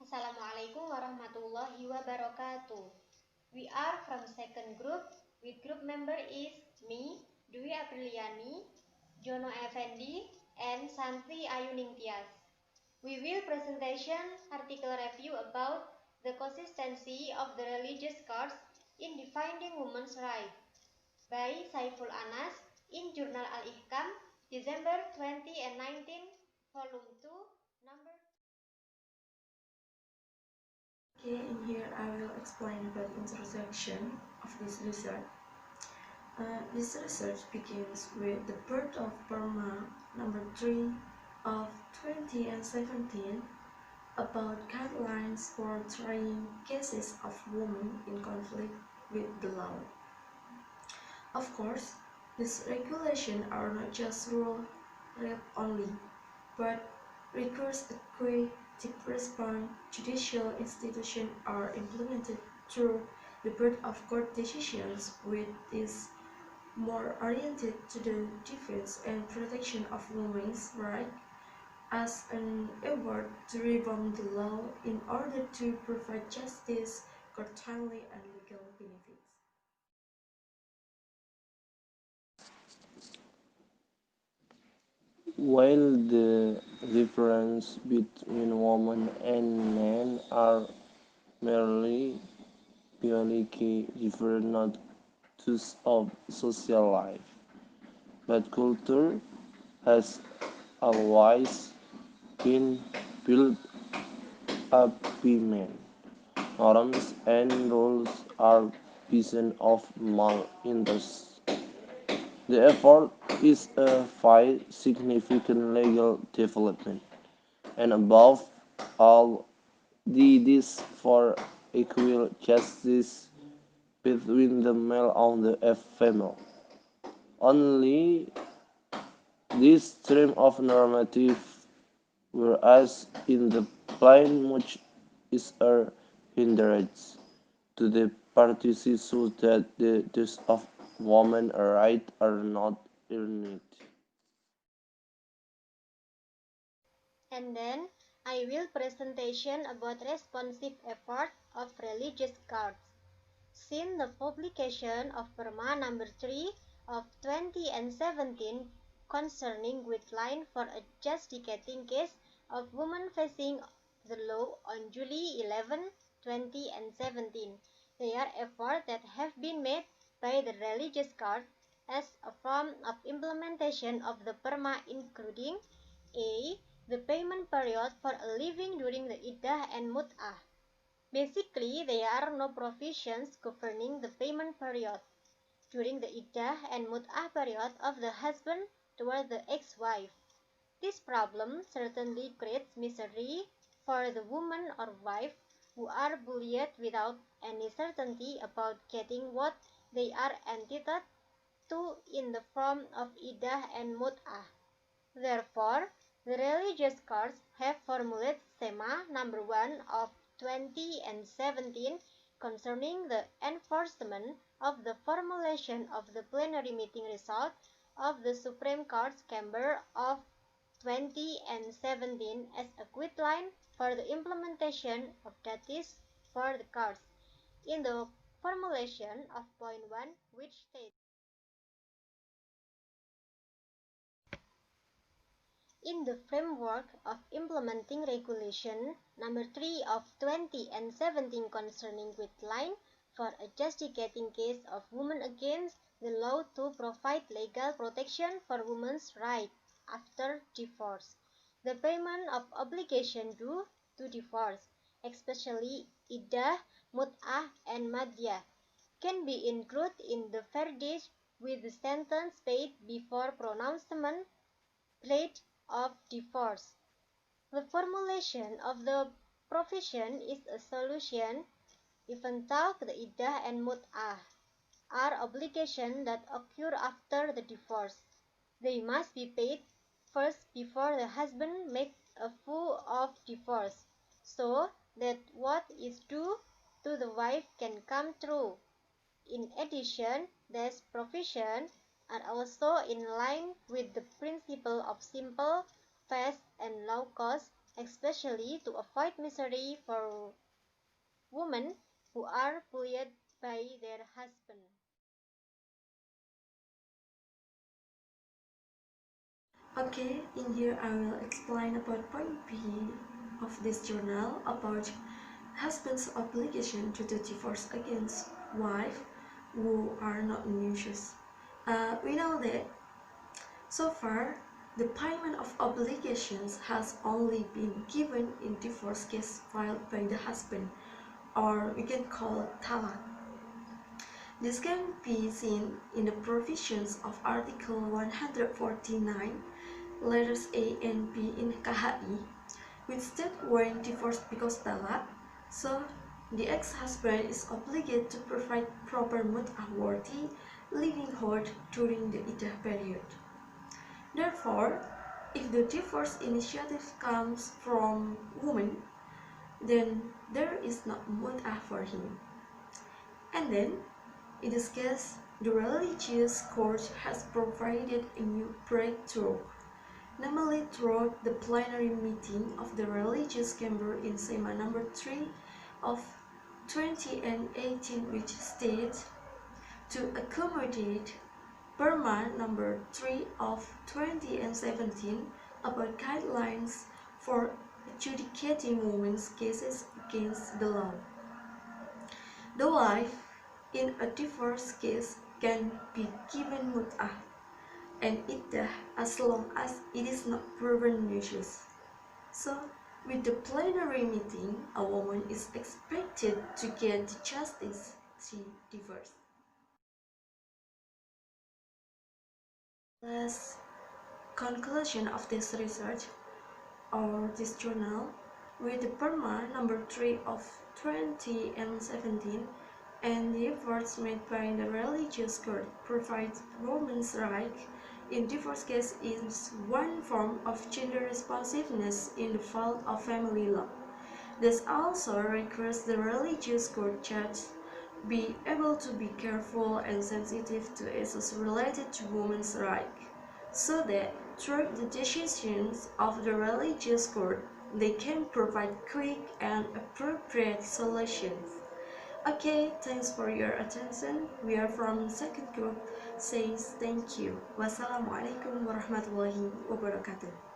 Assalamualaikum warahmatullahi wabarakatuh. We are from second group, with group member is me, Dwi Apriliani, Jono Effendi, and Santri Ayuningtyas. We will presentation article review about the consistency of the religious codes in defining women's rights by Saiful Anas in Journal Al-Ihkam, December 2019, volume 2, number. Okay, in here I will explain about the intersection of this research. This research begins with the birth of Burma number 3 of 2017 about guidelines for trying cases of women in conflict with the law. Of course, these regulations are not just rule read only, but requires a quick, deep response. Judicial institutions are implemented through the birth of court decisions, which is more oriented to the defense and protection of women's rights as an effort to reform the law in order to provide justice, court timely and legal benefits. While the differences between women and men are merely biological, differ not just of social life, but culture has always been built up by men. Norms and rules are vision of mal-interest. The effort is a fight significant legal development, and above all, this for equal justice between the male and the female. Only this stream of normative, whereas in the plain much is a hindrance to the parties so that the dues of women rights are not earned. And then I will presentation about responsive effort of religious courts. Since the publication of Burma number 3 of 2017 concerning guideline for adjudicating case of women facing the law on July 11, 2017, there are efforts that have been made by the religious court as a form of implementation of the Burma, including a. The payment period for a living during the iddah and mut'ah. Basically, there are no provisions governing the payment period during the iddah and mut'ah period of the husband toward the ex-wife. This problem certainly creates misery for the woman or wife who are bullied without any certainty about getting what they are entitled to in the form of iddah and mut'ah. Therefore, the religious courts have formulated SEMA number 1 of 2017 concerning the enforcement of the formulation of the plenary meeting result of the Supreme Court's Chamber of 2017 as a guideline for the implementation of duties for the courts. In the formulation of point 1, which states, in the framework of implementing regulation number 3 of 2017 concerning guideline for adjudicating case of women against the law to provide legal protection for women's rights after divorce, the payment of obligation due to divorce, especially iddah, mut'ah, and madiyah, can be included in the verdict with the sentence paid before pronouncement plate of divorce. The formulation of the provision is a solution even though the iddah and mut'ah are obligations that occur after the divorce. They must be paid first before the husband makes a full of divorce, so that what is due to the wife can come true. In addition, these provisions are also in line with the principle of simple, fast, and low cost especially to avoid misery for women who are bullied by their husband. Okay, in here I will explain about point B of this journal about husband's obligation to the divorce against wife who are not in use. We know that so far the payment of obligations has only been given in divorce case filed by the husband, or we can call it talak. This can be seen in the provisions of Article 149, letters A and B in KHI, which state when divorced because talak, so the ex-husband is obligated to provide proper mut'ah-worthy livelihood during the iddah period. Therefore, if the divorce initiative comes from woman, then there is no mut'ah for him. And then, in this case, the religious court has provided a new breakthrough, namely through the plenary meeting of the religious chamber in SEMA number 3 of 2018, which states to accommodate Perma number 3 of 2017 about guidelines for adjudicating women's cases against the law. The wife in a divorce case can be given mut'ah and iddah as long as it is not proven nuisance. So, with the plenary meeting, a woman is expected to get the justice she divorced. Last conclusion of this research or this journal, with the Perma number 3 of 2017 and the efforts made by the religious court provides women's right in divorce case is one form of gender responsiveness in the field of family law. This also requires the religious court judge be able to be careful and sensitive to issues related to women's rights, so that through the decisions of the religious court, they can provide quick and appropriate solutions. Okay, thanks for your attention. We are from second group says thank you. Wassalamualaikum warahmatullahi wabarakatuh.